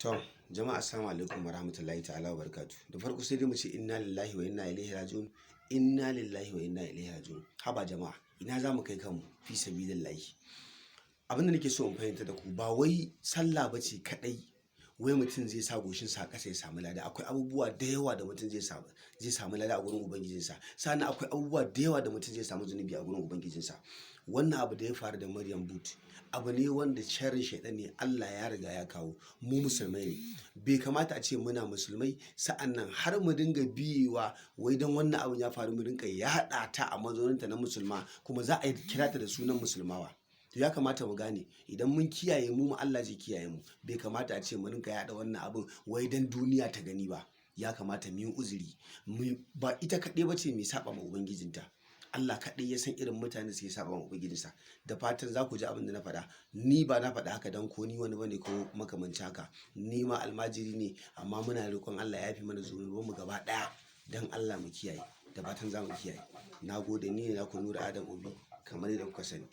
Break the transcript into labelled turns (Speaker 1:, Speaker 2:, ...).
Speaker 1: To, jama'a assalamu alaikum warahmatullahi ta'ala wa barakatuh. Da farko sai dai mu ce inna lillahi wa inna ilaihi raji'un. Inna lillahi wa inna ilaihi raji'un. Haba jama'a, ina za mu kai kanmu fi sabilillahi. Abin da nake so in fahimta da ku ba wai sallah bace kadai wai mutum zai sa goshin sa ƙasa ya samu lada. Akwai abubuwa da yawa da mutum zai samu lada a gurin ubangijinsa. Sannan akwai abubuwa da yawa da mutum zai samu zunubi a gurin ubangijinsa. Wannan abu da ya faru da Maryam Booht abu ne wanda sharrin shaidan ne Allah ya riga ya kawo. Mu musulmai ne, bai kamata a ce muna musulmai sa'annan har mu dinga biyewa wai don wannan abin ya faru mu dinga yaɗa ta a mazauninta na musulma kuma za a kira ta da sunan musulmawa. Ya kamata mu gane idan mun kiyaye mu Allah zai kiyaye mu. Bai kamata a ce mu dinga yaɗa wannan abin wai don duniya ta gani ba. Ya kamata mu yi uzuri, ba ita kaɗai ba ce mai saba ma ubangijinta. Allah kaɗai ya san irin mutane suke saba ma ubangijinsa. Da fatan za ku ji abin da na faɗa. Ni ba na faɗa haka don ko ni wani bane ko makamanci haka. Ni ma almajiri ne amma muna roƙon Allah ya yafe mana zunubanmu gaba ɗaya. Dan Allah mu kiyaye. Da fatan za mu kiyaye. Na gode, ni ne naku Nura Adam Obi kamar yadda kuka sani.